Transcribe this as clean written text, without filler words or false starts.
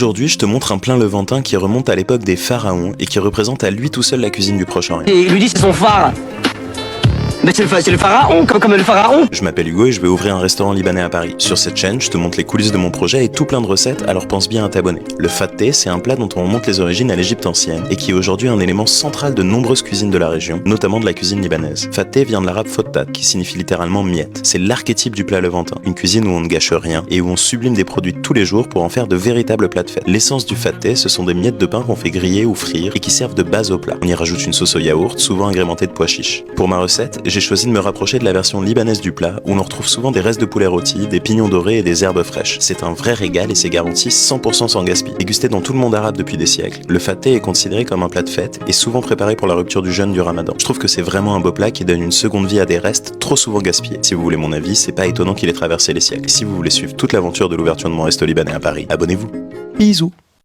Aujourd'hui, je te montre un plat levantin qui remonte à l'époque des pharaons et qui représente à lui tout seul la cuisine du Proche-Orient. Et il lui dit c'est son phare. Mais c'est le pharaon, comme le pharaon. Je m'appelle Hugo et je vais ouvrir un restaurant libanais à Paris. Sur cette chaîne, je te montre les coulisses de mon projet et tout plein de recettes, alors pense bien à t'abonner. Le fatteh, c'est un plat dont on remonte les origines à l'Égypte ancienne et qui est aujourd'hui un élément central de nombreuses cuisines de la région, notamment de la cuisine libanaise. Fatteh vient de l'arabe fottat, qui signifie littéralement miette. C'est l'archétype du plat levantin, une cuisine où on ne gâche rien et où on sublime des produits tous les jours pour en faire de véritables plats de fête. L'essence du fatteh, ce sont des miettes de pain qu'on fait griller ou frire et qui servent de base au plat. On y rajoute une sauce au yaourt, souvent agrémentée de pois chiches. Pour ma recette, j'ai choisi de me rapprocher de la version libanaise du plat, où on retrouve souvent des restes de poulet rôti, des pignons dorés et des herbes fraîches. C'est un vrai régal et c'est garanti 100% sans gaspillage. Dégusté dans tout le monde arabe depuis des siècles, le fatteh est considéré comme un plat de fête et souvent préparé pour la rupture du jeûne du ramadan. Je trouve que c'est vraiment un beau plat qui donne une seconde vie à des restes trop souvent gaspillés. Si vous voulez mon avis, c'est pas étonnant qu'il ait traversé les siècles. Et si vous voulez suivre toute l'aventure de l'ouverture de mon resto libanais à Paris, abonnez-vous. Bisous.